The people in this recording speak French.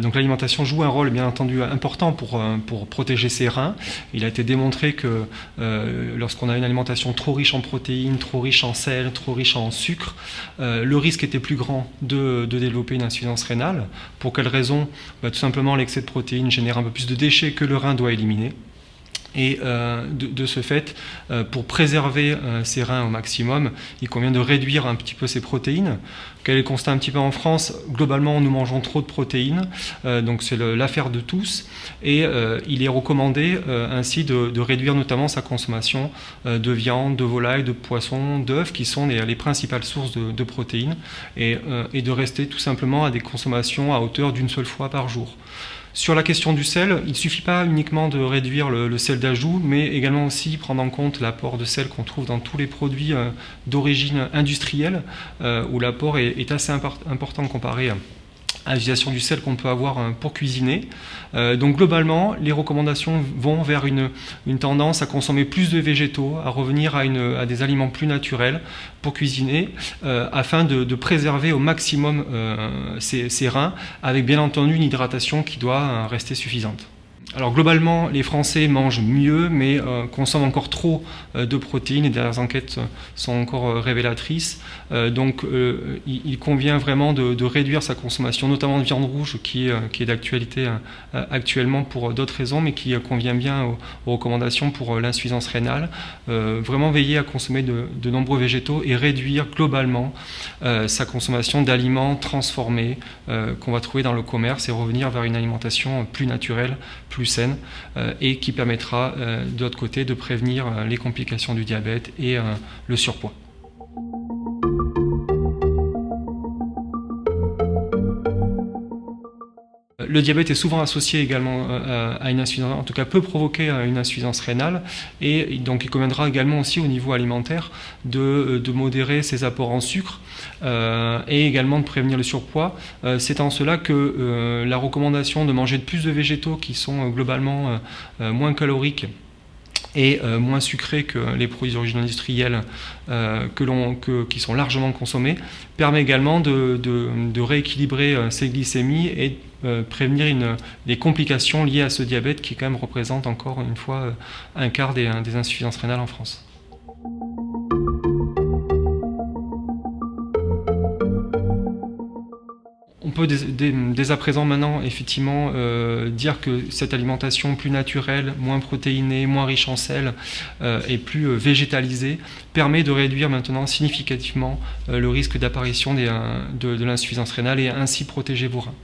Donc l'alimentation joue un rôle bien entendu important pour protéger ses reins. Il a été démontré que lorsqu'on a une alimentation trop riche en protéines, trop riche en sel, trop riche en sucre, le risque était plus grand de développer une insuffisance rénale. Pour quelle raison? Tout simplement l'excès de protéines génère un peu plus de déchets que le rein doit éliminer. Et de ce fait, pour préserver ses reins au maximum, il convient de réduire un petit peu ses protéines. Quel est le constat un petit peu en France? Globalement, nous mangeons trop de protéines, donc c'est l'affaire de tous. Et il est recommandé ainsi de réduire notamment sa consommation de viande, de volaille, de poisson, d'œufs, qui sont les principales sources de protéines, et de rester tout simplement à des consommations à hauteur d'une seule fois par jour. Sur la question du sel, il ne suffit pas uniquement de réduire le sel d'ajout, mais également aussi prendre en compte l'apport de sel qu'on trouve dans tous les produits d'origine industrielle, où l'apport est assez important comparé à l'utilisation du sel qu'on peut avoir pour cuisiner. Donc globalement, les recommandations vont vers une tendance à consommer plus de végétaux, à revenir à des aliments plus naturels pour cuisiner, afin de préserver au maximum ses reins, avec bien entendu une hydratation qui doit rester suffisante. Alors globalement, les Français mangent mieux, mais consomment encore trop de protéines. Les dernières enquêtes sont encore révélatrices. Donc il convient vraiment de réduire sa consommation, notamment de viande rouge, qui est d'actualité actuellement pour d'autres raisons, mais qui convient bien aux recommandations pour l'insuffisance rénale. Vraiment veiller à consommer de nombreux végétaux et réduire globalement sa consommation d'aliments transformés qu'on va trouver dans le commerce, et revenir vers une alimentation plus naturelle, plus saine, et qui permettra de l'autre côté de prévenir les complications du diabète et le surpoids. Le diabète est souvent associé également à une insuffisance, en tout cas peut provoquer une insuffisance rénale, et donc il conviendra également aussi au niveau alimentaire de modérer ses apports en sucre, et également de prévenir le surpoids. C'est en cela que la recommandation de manger plus de végétaux qui sont globalement moins caloriques et moins sucrés que les produits d'origine industrielle qui sont largement consommés, permet également de rééquilibrer ses glycémies et prévenir des complications liées à ce diabète qui quand même représente encore une fois un quart des insuffisances rénales en France. On peut dès à présent maintenant effectivement dire que cette alimentation plus naturelle, moins protéinée, moins riche en sel et plus végétalisée permet de réduire maintenant significativement le risque d'apparition de l'insuffisance rénale et ainsi protéger vos reins.